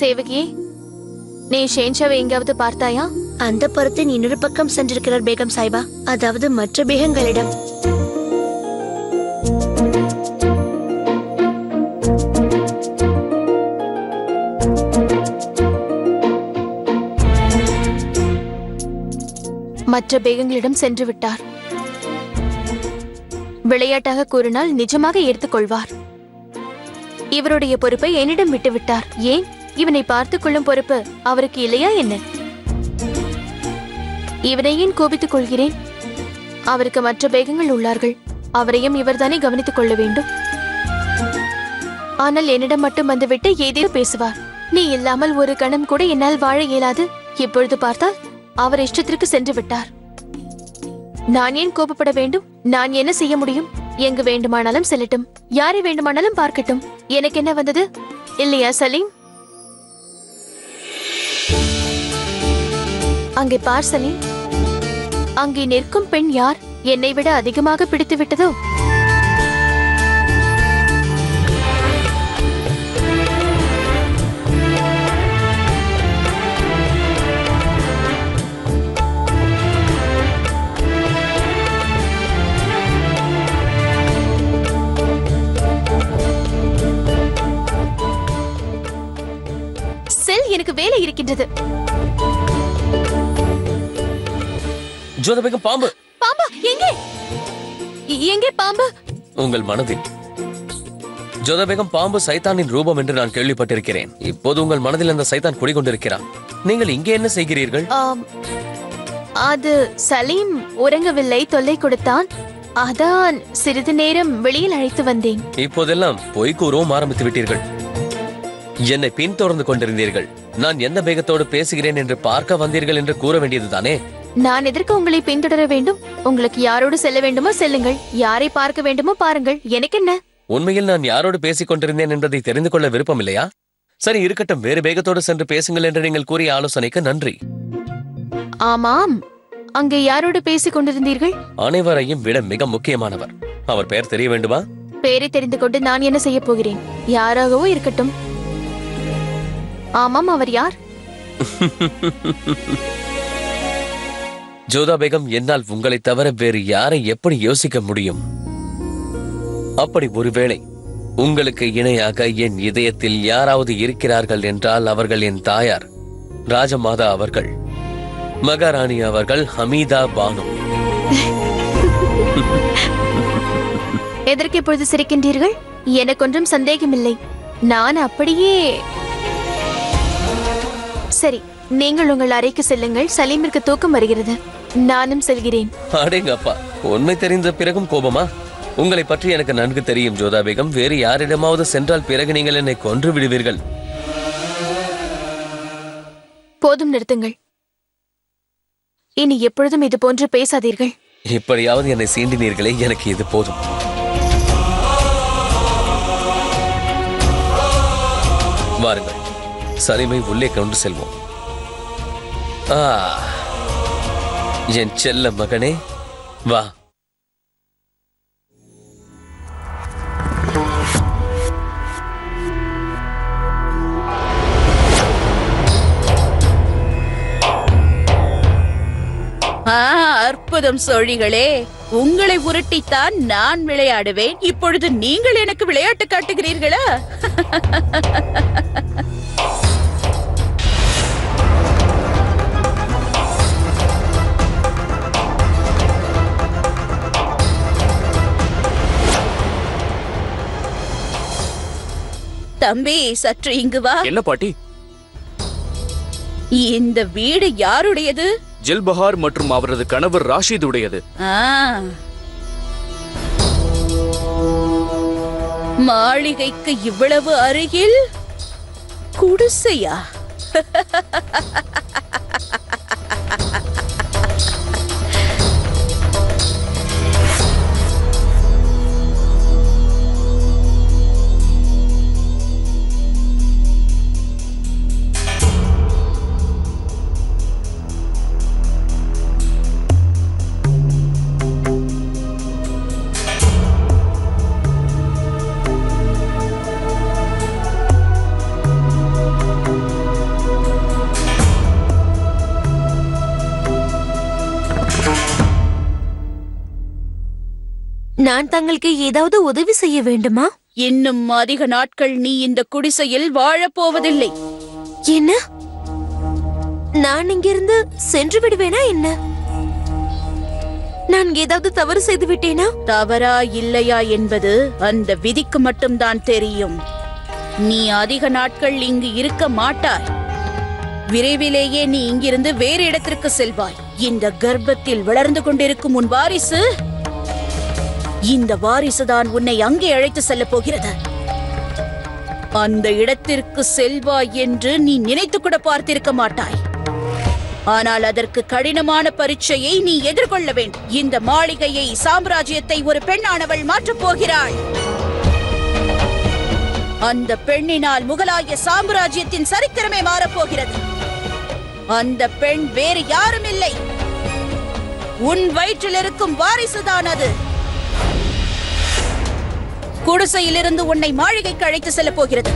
சேவகியே, நீ ஷேன்ஷாவை எங்காவது பார்த்தாயா? அந்த புறத்தின் இன்னொரு பக்கம் சென்றிருக்கிறார் பேகம் சாய்பா, அதாவது மற்ற பேகங்களிடம். மற்ற பேகங்களிடம் சென்று விட்டார். விளையாட்டாக கூறினால் நிஜமாக ஏற்றுக்கொள்வார். இவருடைய பொறுப்பை என்னிடம் விட்டுவிட்டார். ஏன், இவனை பார்த்துக் கொள்ளும் பொறுப்பு அவருக்கு இல்லையா என்ன? இவனை ஏன் கோபித்துக் கொள்கிறேன்? அவருக்கு மற்ற பேகங்கள் உள்ளார்கள், அவரையும் இவர்தானே கவனித்துக் கொள்ள வேண்டும். ஆனால் என்னிடம் மட்டும் வந்துவிட்டு ஏதேதோ பேசுவார். நீ இல்லாமல் ஒரு கணம் கூட என்னால் வாழ இயலாது. இப்பொழுது பார்த்தால் அவர் இஷ்டத்திற்கு சென்று விட்டார். நான் ஏன் கோபப்பட வேண்டும்? நான் என்ன செய்ய முடியும்? எங்கு வேண்டுமானாலும் செல்லட்டும், யாரை வேண்டுமானாலும் பார்க்கட்டும். எனக்கு என்ன வந்தது? இல்லையா சலீம்? அங்கே பார் சலீம், அங்கே நிற்கும் பெண் யார்? என்னை விட அதிகமாக பிடித்து விட்டதோ? எனக்கு வேலை இருக்கின்றது. ஜோதா பேகம், பாம்பு! பாம்பு எங்கே? எங்கே பாம்பு? உங்கள் மனதில். ஜோதா பேகம், பாம்பு சைத்தானின் ரூபம் என்று நான் கேள்விப்பட்டிருக்கிறேன். இப்போது உங்கள் மனதில் அந்த சைத்தான் குடிகொண்டிருக்கிறான். நீங்கள் இங்கே என்ன செய்கிறீர்கள்? அது சலீம் உறங்கவில்லை, தொல்லை கொடுத்தான். அதான் சிறிது நேரம் வெளியில் அழைத்து வந்தேன். இப்போதெல்லாம் பொய் கூறவும் ஆரம்பித்து விட்டீர்கள். என்னை பின்தொடர்ந்து கொண்டிருந்தீர்கள். நான் எந்த வேகத்தோடு பேசுகிறேன் என்று பார்க்க வந்தீர்கள் என்று கூற வேண்டியதுதானே? நான் எதற்கு உங்களை பின்தொடர வேண்டும்? உங்களுக்கு யாரோடு செல்ல வேண்டுமோ செல்லுங்கள், யாரை பார்க்க வேண்டுமோ பாருங்கள், எனக்கு என்ன? உண்மையில் நான் யாரோடு பேசிக் கொண்டிருந்தேன் என்பதை தெரிந்து கொள்ள விருப்பம் இல்லையா? சரி, இருக்கட்டும். வேறு வேகத்தோடு சென்று பேசுங்கள் என்று நீங்கள் கூறிய ஆலோசனைக்கு நன்றி. ஆமாம், அங்கே யாரோடு பேசிக் கொண்டிருந்தீர்கள்? அனைவரையும் விட மிக முக்கியமானவர். அவர் பெயர் தெரிய வேண்டுமா? பெயரை தெரிந்து கொண்டு நான் என்ன செய்ய போகிறேன்? யாராகவோ இருக்கட்டும். ஆமாம், அவர் யார்? ஜோதா பேகம், என்னால் உங்களை தவிர வேறு யாரை எப்படி யோசிக்க முடியும்? அப்படி ஒருவேளை உங்களுக்கு இணையாக என் இதயத்தில் யாராவது இருக்கிறார்கள் என்றால் அவர்கள் என் தாயார் ராஜமாதா அவர்கள், மகாராணி அவர்கள், ஹமீதா பானு. எதற்கு இப்பொழுது சிரிக்கின்றீர்கள்? எனக்கொன்றும் சந்தேகமில்லை. நான் அப்படியே. சரி, நீங்கள் உங்கள் அறைக்கு செல்லுங்கள். சலீமிற்கு தூக்கம் வருகிறது, நானும் செல்கிறேன். அடேங்கப்பா, உண்மை தெரிந்த பிறகும் கோபமா? உங்களை பற்றி எனக்கு நன்கு தெரியும் ஜோதா பேகம். வேறு யாரிடமாவது சென்றால் பிறகு நீங்கள் என்னை கொன்று விடுவீர்கள். போதும், நிறுத்துங்கள். இனி எப்பொழுதும் இது போன்று பேசாதீர்கள். இப்படியாவது என்னை சீண்டினீர்களே, எனக்கு இது போதும். வாருங்கள், சலீமை உள்ளே கொண்டு செல்வோம். என் செல்ல மகனே, வா. அற்புதம் சோழிகளே, உங்களை உருட்டித்தான் நான் விளையாடுவேன். இப்பொழுது நீங்கள் எனக்கு விளையாட்டு காட்டுகிறீர்களா? தம்பி, சற்று இங்கு வா. என்ன பாட்டி? இந்த வீடு யாருடையது? ஜில்பஹார் மற்றும் அவரது கணவர் ராஷித் உடையது. மாளிகைக்கு இவ்வளவு அருகில் குடிசையா? நான் தங்களுக்கு ஏதாவது உதவி செய்ய வேண்டுமா? இன்னும் அதிக நாட்கள் நீ இந்த குடிசையில் வாழப்போவதில்லை. என்ன? நான் இங்கிருந்து சென்று விடுவேனா என்ன? நான் ஏதாவது தவறு செய்து விட்டேனா? தவறா இல்லையா என்பது அந்த விதிக்கு மட்டும்தான் தெரியும். நீ அதிக நாட்கள் இங்கு இருக்க மாட்டாய். விரைவிலேயே நீ இங்கிருந்து வேறு இடத்திற்கு செல்வாய். இந்த கர்ப்பத்தில் வளர்ந்து கொண்டிருக்கும் உன் வாரிசு, இந்த வாரிசுதான் உன்னை அங்கே அழைத்து செல்ல போகிறது. அந்த இடத்திற்கு செல்வாய் என்று நீ நினைத்து கூட பார்த்திருக்க மாட்டாய். ஆனால் அதற்கு கடினமான பரீட்சையை நீ எதிர்கொள்ள வேண்டும். இந்த மாளிகையை, சாம்ராஜ்யத்தை ஒரு பெண்ணானவள் மாற்றப் போகிறாள். அந்த பெண்ணினால் முகலாய சாம்ராஜ்யத்தின் சரித்திரமே மாறப்போகிறது. அந்த பெண் வேறு யாரும் இல்லை, உன் வயிற்றில் இருக்கும் வாரிசுதான் அது. குடிசையிலிருந்து உன்னை மாளிகைக்கு அழைத்து செல்ல போகிறது.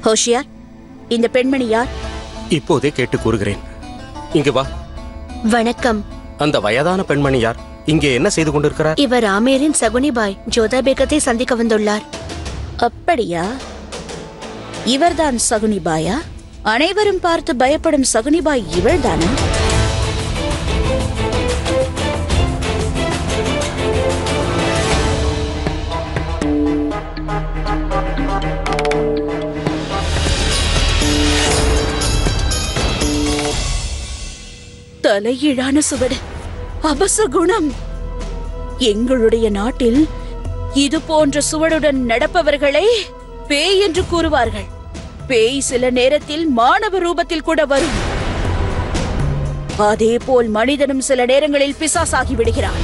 ஹோஷியார், இந்த பெண்மணி யார்? இப்போதே கேட்டு கூறுகிறேன். இங்கு வா. வணக்கம். அந்த வயதான பெண்மணி யார்? இங்கே என்ன செய்து கொண்டிருக்கிறார்? இவர் ஆமேரின் சகுனிபாய் ஜோதா பேகத்தை சந்திக்க வந்துள்ளார். அப்படியா? இவர்தான் சகுனிபாயா? அனைவரும் பார்த்து பயப்படும் சகுனிபாய் இவள்தானா? தலையீழான சுவடு, அபசகுணம். எங்களுடைய நாட்டில் இது போன்ற சுவடுடன் நடப்பவர்களை பேய் என்று கூறுவார்கள். பேய் சில நேரத்தில் மாணவ ரூபத்தில் கூட வரும். அதே போல் மனிதனும் சில நேரங்களில் பிசாசாகி விடுகிறான்.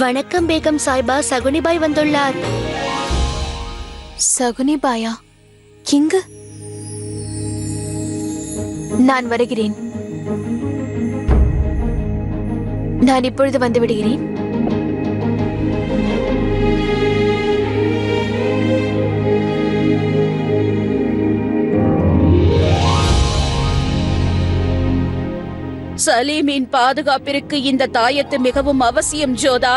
வணக்கம் பேகம் சாய்பா, சகுனிபாய் வந்துள்ளார். சகுனிபாயா? இங்கு? நான் வருகிறேன். நான் இப்பொழுது வந்து விடுகிறேன். சலீமின் பாதுகாப்பிற்கு இந்த தாயத்து மிகவும் அவசியம் ஜோதா.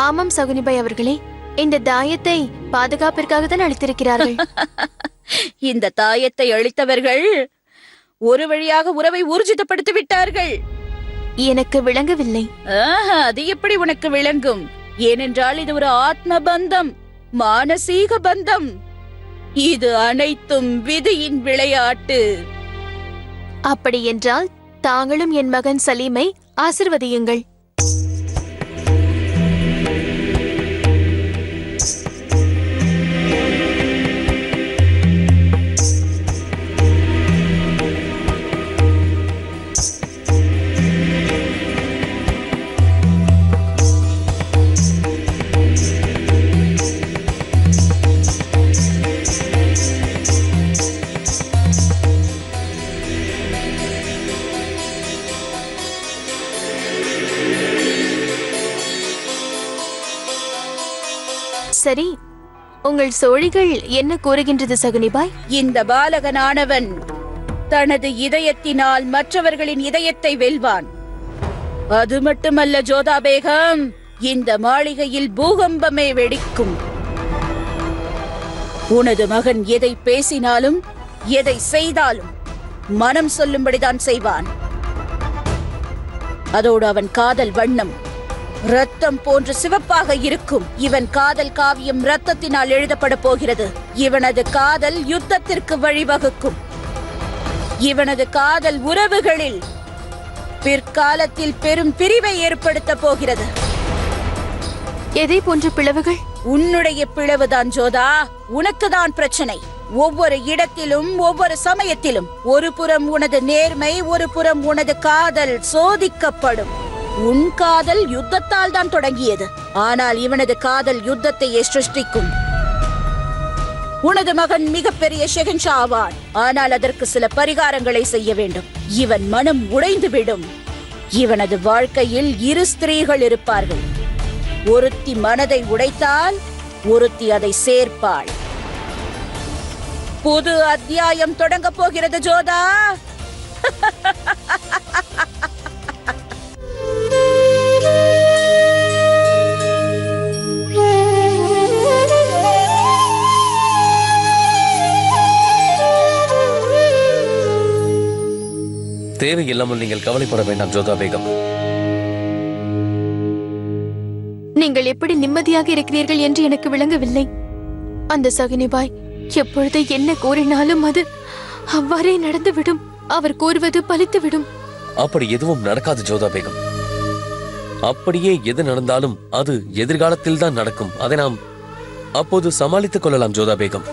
ஆமாம் சகுனிபாய் அவர்களே, இந்த தாயத்தை பாதுகாப்பிற்காக தான் அளித்திருக்கிறார்கள். இந்த தாயத்தை அளித்தவர்கள் ஒரு வழியாக உறவை ஊர்ஜிதப்படுத்தி விட்டார்கள். எனக்கு விளங்கவில்லை. அது எப்படி உனக்கு விளங்கும்? ஏனென்றால் இது ஒரு ஆத்ம பந்தம், மானசீக பந்தம். இது அனைத்தும் விதியின் விளையாட்டு. அப்படி என்றால் தாங்களும் என் மகன் சலீமை ஆசிர்வதியுங்கள். சரி, உங்கள் சோழிகள் என்ன கூறுகின்றது சகுனிபாய்? இந்த பாலகனானவன் தனது இதயத்தினால் மற்றவர்களின் இதயத்தை வெல்வான். அது மட்டுமல்ல ஜோதா பேகம், இந்த மாளிகையில் பூகம்பமே வெடிக்கும். உனது மகன் எதை பேசினாலும் எதை செய்தாலும் மனம் சொல்லும்படிதான் செய்வான். அதோடு அவன் காதல் வண்ணம் ரத்தம் போன்ற சிவப்பாக இருக்கும். இவன் காதல் காவியம் ரத்தத்தினால் எழுதப்பட போகிறது. இவனது காதல் யுத்தத்திற்கு வழிவகுக்கும். இவனது காதல் உறவுகளில் பிற்காலத்தில் பெரும் பிரிவை ஏற்படுத்த போகிறது. எதை போன்ற பிளவுகள்? உன்னுடைய பிளவுதான் ஜோதா. உனக்குதான் பிரச்சனை. ஒவ்வொரு இடத்திலும் ஒவ்வொரு சமயத்திலும் ஒரு புறம் உனது நேர்மை, ஒரு புறம் உனது காதல் சோதிக்கப்படும். உன் காதல் யுத்தத்தால் தான் தொடங்கியது. ஆனால் இவனது காதல் யுத்தத்தையே சிருஷ்டிக்கும். உனது மகன் மிகப்பெரிய ஷெஹன்ஷா ஆவான். ஆனால் அதற்கு சில பரிகாரங்களை செய்ய வேண்டும். இவன் மனம் உடைந்துவிடும். இவனது வாழ்க்கையில் இரு ஸ்திரீகள் இருப்பார்கள். ஒருத்தி மனதை உடைத்தால் ஒருத்தி அதை சேர்ப்பாள். புது அத்தியாயம் தொடங்க போகிறது ஜோதா. தேவையில்லாமல் நீங்கள் கவலைப்பட வேண்டாம் ஜோதா பேகம். நீங்கள் எப்படி நிம்மதியாக இருக்கிறீர்கள் என்று எனக்கு விளங்கவில்லை. அந்த சகுனிபாய் எப்பொழுது என்ன கூறினாலும் அது அவ்வாறே நடந்துவிடும். அவர் கூறுவது பலித்துவிடும். அப்படி எதுவும் நடக்காது ஜோதா பேகம். அப்படியே எது நடந்தாலும் அது எதிர்காலத்தில் தான் நடக்கும். அதை நாம் அப்போது சமாளித்துக் கொள்ளலாம் ஜோதா பேகம்.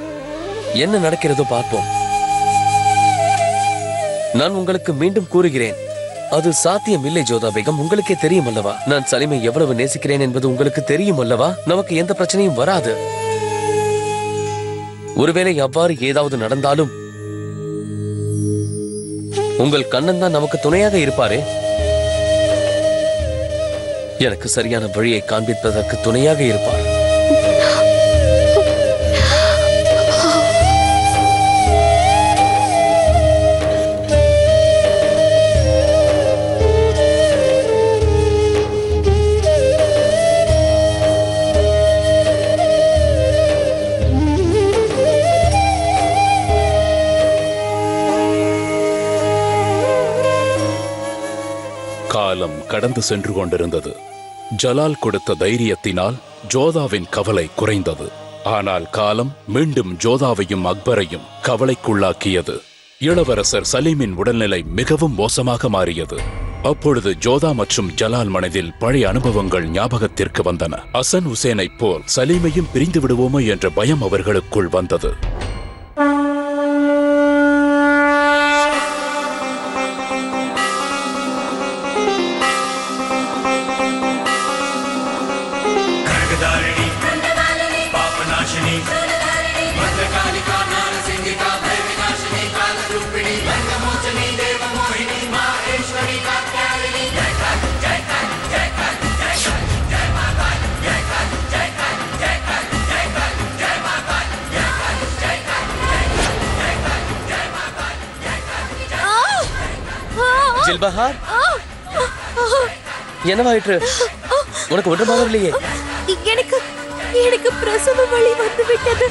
என்ன நடக்கிறதோ பார்ப்போம். நான் உங்களுக்கு மீண்டும் கூறுகிறேன், அது சாத்தியம் இல்லை ஜோதா பேகம். உங்களுக்கே தெரியும் அல்லவா, நான் சலீமை எவ்வளவு நேசிக்கிறேன் என்பது உங்களுக்கு தெரியும் அல்லவா. நமக்கு எந்த பிரச்சனையும் வராது. ஒருவேளை அவ்வாறு ஏதாவது நடந்தாலும் உங்கள் கண்ணன் தான் நமக்கு துணையாக இருப்பாரே. எனக்கு சரியான வழியை காண்பிப்பதற்கு துணையாக இருப்பார். காலம் கடந்து சென்று கொண்டிருந்தது. ஜலால் கொடுத்த தைரியத்தினால் ஜோதாவின் கவலை குறைந்தது. ஆனால் காலம் மீண்டும் ஜோதாவையும் அக்பரையும் கவலைக்குள்ளாக்கியது. இளவரசர் சலீமின் உடல்நிலை மிகவும் மோசமாக மாறியது. அப்பொழுது ஜோதா மற்றும் ஜலால் மனதில் பழைய அனுபவங்கள் ஞாபகத்திற்கு வந்தன. ஹசன் ஹுசேனைப் போல் சலீமையும் பிரிந்து விடுவோமோ என்ற பயம் அவர்களுக்குள் வந்தது. ஜில்பஹார், என்னவாயிற்று? உனக்கு ஒன்றுமாக இல்லையே. எனக்கு பிரசவ வலி வந்து விட்டது.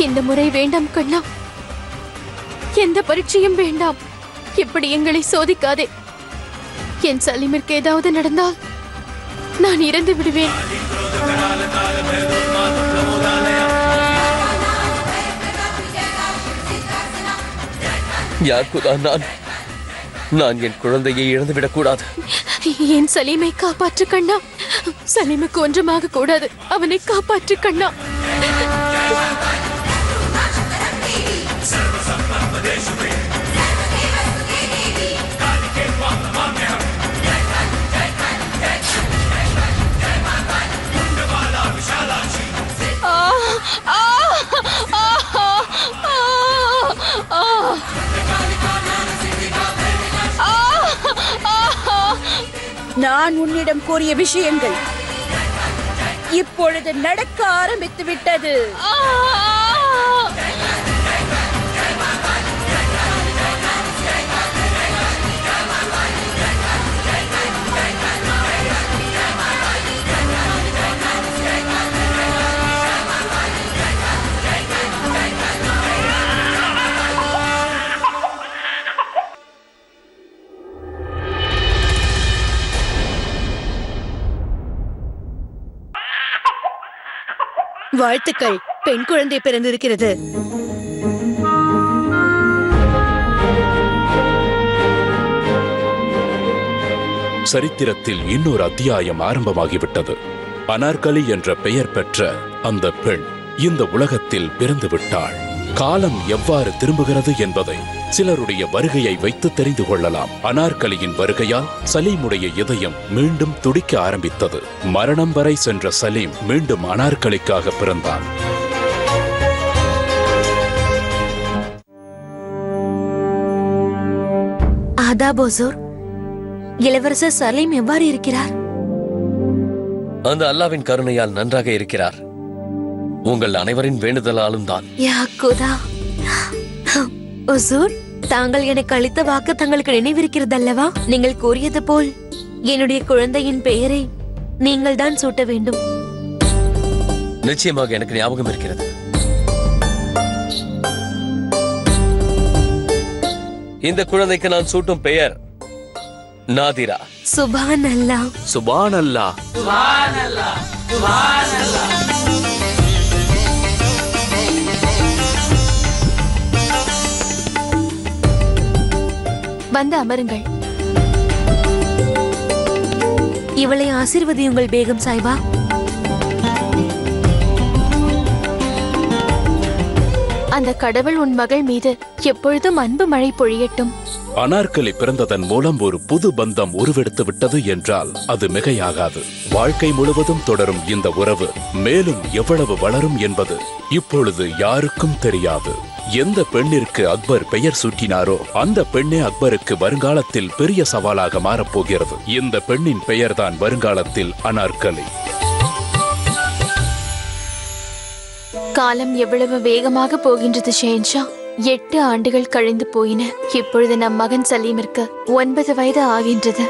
இந்த முறை வேண்டாம் கண்ணா, எந்த பரீட்சையும் வேண்டாம். இப்படி எங்களை சோதிக்காதே. என் சலீமிற்கு ஏதாவது நடந்தால் நான் இறந்து விடுவேன். யாருக்குதான் நான் என் குழந்தையை இழந்துவிடக் கூடாது. என் சலீமை காப்பாற்று கண்ணா. சலீமுக்கு ஒன்றுமாக கூடாது. அவனை காப்பாற்று கண்ணா. நான் உன்னிடம் கூறிய விஷயங்கள் இப்பொழுது நடக்க ஆரம்பித்து விட்டது. வாழ்த்துக்கள், பெண் குழந்தை பிறந்திருக்கிறது. சரித்திரத்தில் இன்னொரு அத்தியாயம் ஆரம்பமாகிவிட்டது. அனார்கலி என்ற பெயர் பெற்ற அந்த பெண் இந்த உலகத்தில் பிறந்து விட்டாள். காலம் எவ்வாறு திரும்புகிறது என்பதை சிலருடைய வருகையை வைத்து தெரிந்து கொள்ளலாம். அனார்கலியின் வருகையால் சலீமுடைய இதயம் மீண்டும் துடிக்க ஆரம்பித்தது. மரணம் வரை சென்ற சலீம் மீண்டும் அனார்கலிக்காக பிறந்தான். ஆதாப் ஹுசூர், இளவரசர் சலீம் எவ்வாறு இருக்கிறார்? அந்த அல்லாவின் கருணையால் நன்றாக இருக்கிறார். உங்கள் அனைவரின் வேண்டுதலாலும் தான். யா குதா. ஹுசூர், தாங்கள் எனக்கு அளித்த வாக்கு தங்களுக்கு நினைவிருக்கிறது அல்லவா? நீங்கள் கூறியது போல் என்னுடைய குழந்தையின் பெயரை நீங்கள் தான் சூட்ட வேண்டும். நிச்சயமாக எனக்கு ஞாபகம் இருக்கிறது. இந்த குழந்தைக்கு நான் சூட்டும் பெயர் நாதிரா. சுபான் அல்லாஹ். சுபான் அல்லா. வந்து அமருங்கள். இவளை ஆசீர்வதியுங்கள் பேகம் சாய்பா. அந்த கடவுள் உன் மகள் மீது எப்பொழுதும் அன்பு மழை பொழியட்டும். அனார்கலி பிறந்ததன் மூலம் ஒரு புது பந்தம் உருவெடுத்து விட்டது என்றால் அது மிகையாகாது. வாழ்க்கை முழுவதும் தொடரும் இந்த உறவு மேலும் எவ்வளவு வளரும் என்பது இப்பொழுது யாருக்கும் தெரியாது. எந்த பெண்ணிற்கு அக்பர் பெயர் சூட்டினாரோ அந்த பெண்ணே அக்பருக்கு வருங்காலத்தில் பெரிய சவாலாக மாறப்போகிறது. இந்த பெண்ணின் பெயர்தான் வருங்காலத்தில் அனார்கலி. காலம் எவ்வளவு வேகமாக போகின்றது ஷேன்ஷா. 8 ஆண்டுகள் கழிந்து போயின. இப்பொழுது நம் மகன் சலீமிற்கு 9 வயது ஆகின்றது.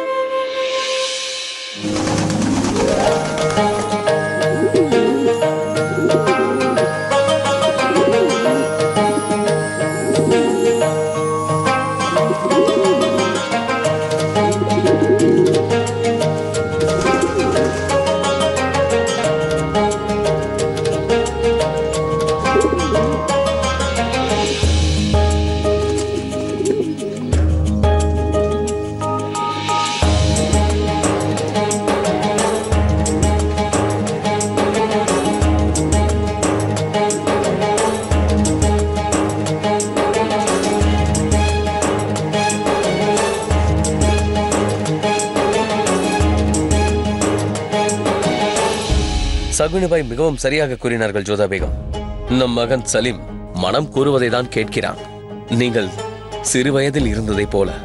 சகுனிபாய் மிகவும் சரியாக கூறினார்கள் ஜோதா பேகம். நம் மகன் சலீம் மனம் கூறுவதை தான் கேட்கிறான். நீங்கள் சிறு வயதில் இருந்ததை போல.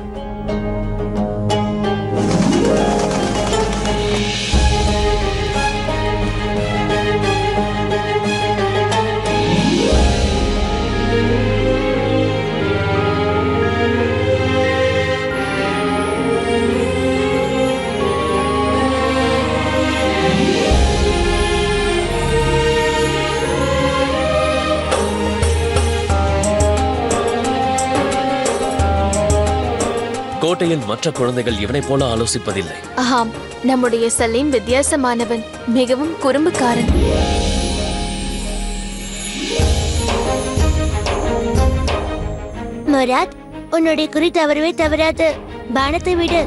கோட்டையில் மற்ற குழந்தைகள் இவனை போல ஆலோசிப்பதில்லை. ஆம், நம்முடைய சலீம் வித்தியாசமானவன், மிகவும் குறும்புக்காரன். முராத், உன்னுடைய குறி தவறவே தவறாது. பானத்தை விடு.